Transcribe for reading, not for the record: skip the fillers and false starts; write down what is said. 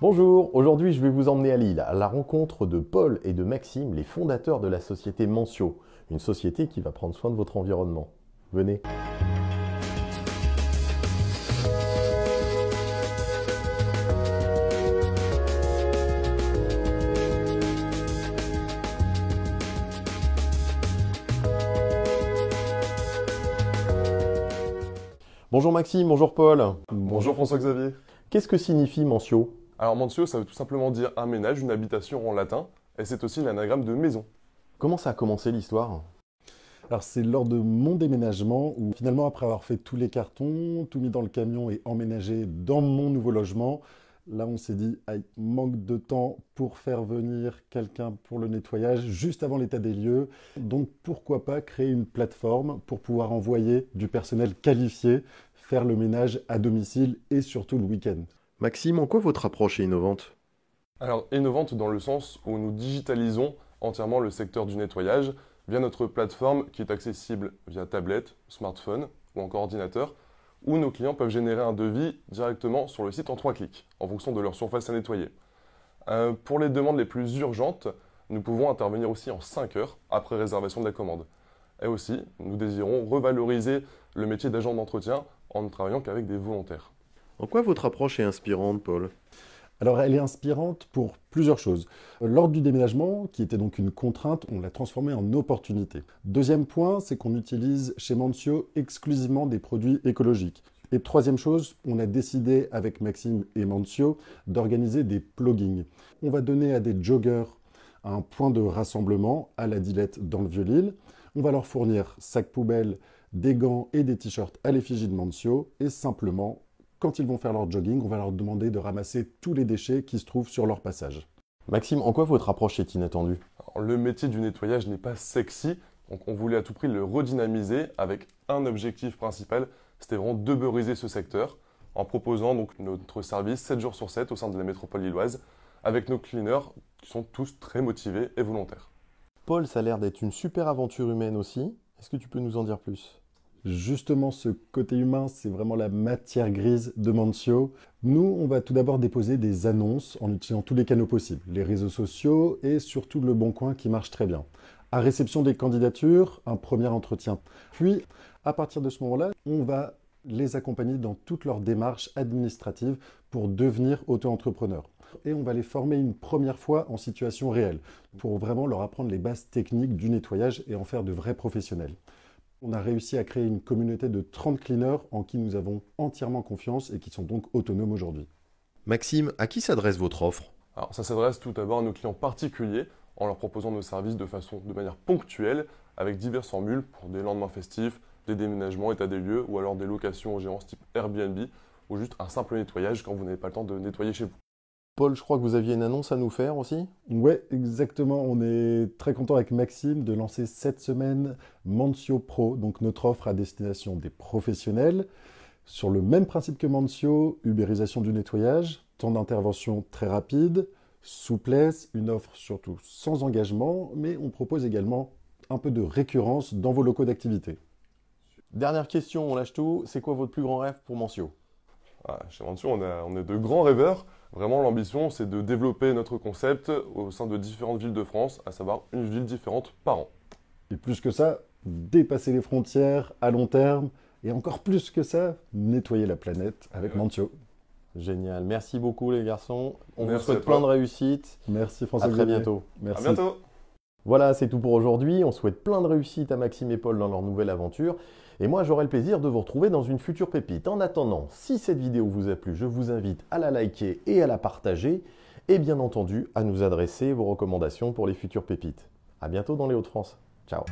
Bonjour, aujourd'hui je vais vous emmener à Lille à la rencontre de Paul et de Maxime, les fondateurs de la société Mentio, une société qui va prendre soin de votre environnement. Venez. Bonjour Maxime, bonjour Paul. Bonjour François-Xavier. Qu'est-ce que signifie Mentio? Alors Mentio, ça veut tout simplement dire un ménage, une habitation en latin, et c'est aussi l'anagramme de maison. Comment ça a commencé l'histoire? Alors c'est lors de mon déménagement où finalement après avoir fait tous les cartons, tout mis dans le camion et emménagé dans mon nouveau logement, là on s'est dit aïe, manque de temps pour faire venir quelqu'un pour le nettoyage juste avant l'état des lieux. Donc pourquoi pas créer une plateforme pour pouvoir envoyer du personnel qualifié faire le ménage à domicile et surtout le week-end. Maxime, en quoi votre approche est innovante? Alors innovante dans le sens où nous digitalisons entièrement le secteur du nettoyage via notre plateforme qui est accessible via tablette, smartphone ou encore ordinateur, où nos clients peuvent générer un devis directement sur le site en 3 clics, en fonction de leur surface à nettoyer. Pour les demandes les plus urgentes, nous pouvons intervenir aussi en 5 heures après réservation de la commande. Et aussi, nous désirons revaloriser le métier d'agent d'entretien en ne travaillant qu'avec des volontaires. En quoi votre approche est inspirante, Paul? Alors elle est inspirante pour plusieurs choses. Lors du déménagement, qui était donc une contrainte, on l'a transformée en opportunité. Deuxième point, c'est qu'on utilise chez Mentio exclusivement des produits écologiques. Et troisième chose, on a décidé avec Maxime et Mentio d'organiser des pluggings. On va donner à des joggers un point de rassemblement à la Dillette dans le Vieux-Lille. On va leur fournir sacs poubelles, des gants et des t-shirts à l'effigie de Mentio et simplement, quand ils vont faire leur jogging, on va leur demander de ramasser tous les déchets qui se trouvent sur leur passage. Maxime, en quoi votre approche est inattendue? Alors, le métier du nettoyage n'est pas sexy, donc on voulait à tout prix le redynamiser avec un objectif principal, c'était vraiment de beurriser ce secteur en proposant donc notre service 7 jours sur 7 au sein de la métropole lilloise avec nos cleaners qui sont tous très motivés et volontaires. Paul, ça a l'air d'être une super aventure humaine aussi. Est-ce que tu peux nous en dire plus? Justement, ce côté humain, c'est vraiment la matière grise de Mentio. Nous, on va tout d'abord déposer des annonces en utilisant tous les canaux possibles, les réseaux sociaux et surtout le Bon Coin qui marche très bien. À réception des candidatures, un premier entretien. Puis, à partir de ce moment-là, on va les accompagner dans toutes leurs démarches administratives pour devenir auto-entrepreneurs. Et on va les former une première fois en situation réelle pour vraiment leur apprendre les bases techniques du nettoyage et en faire de vrais professionnels. On a réussi à créer une communauté de 30 cleaners en qui nous avons entièrement confiance et qui sont donc autonomes aujourd'hui. Maxime, à qui s'adresse votre offre? Alors ça s'adresse tout d'abord à nos clients particuliers en leur proposant nos services de manière ponctuelle avec diverses formules pour des lendemains festifs, des déménagements, état des lieux ou alors des locations aux gérances type Airbnb ou juste un simple nettoyage quand vous n'avez pas le temps de nettoyer chez vous. Paul, je crois que vous aviez une annonce à nous faire aussi? Ouais, exactement. On est très content avec Maxime de lancer cette semaine Mentio Pro, donc notre offre à destination des professionnels. Sur le même principe que Mentio, ubérisation du nettoyage, temps d'intervention très rapide, souplesse, une offre surtout sans engagement, mais on propose également un peu de récurrence dans vos locaux d'activité. Dernière question, on lâche tout. C'est quoi votre plus grand rêve pour Mentio? Chez Mentio, on est de grands rêveurs. Vraiment, l'ambition, c'est de développer notre concept au sein de différentes villes de France, à savoir une ville différente par an. Et plus que ça, dépasser les frontières à long terme. Et encore plus que ça, nettoyer la planète avec Mentio. Génial. Merci beaucoup les garçons. On vous Merci souhaite plein de réussites. Merci François. À très bientôt. Merci. À bientôt. Voilà, c'est tout pour aujourd'hui. On souhaite plein de réussites à Maxime et Paul dans leur nouvelle aventure. Et moi, j'aurai le plaisir de vous retrouver dans une future pépite. En attendant, si cette vidéo vous a plu, je vous invite à la liker et à la partager. Et bien entendu, à nous adresser vos recommandations pour les futures pépites. À bientôt dans les Hauts-de-France. Ciao.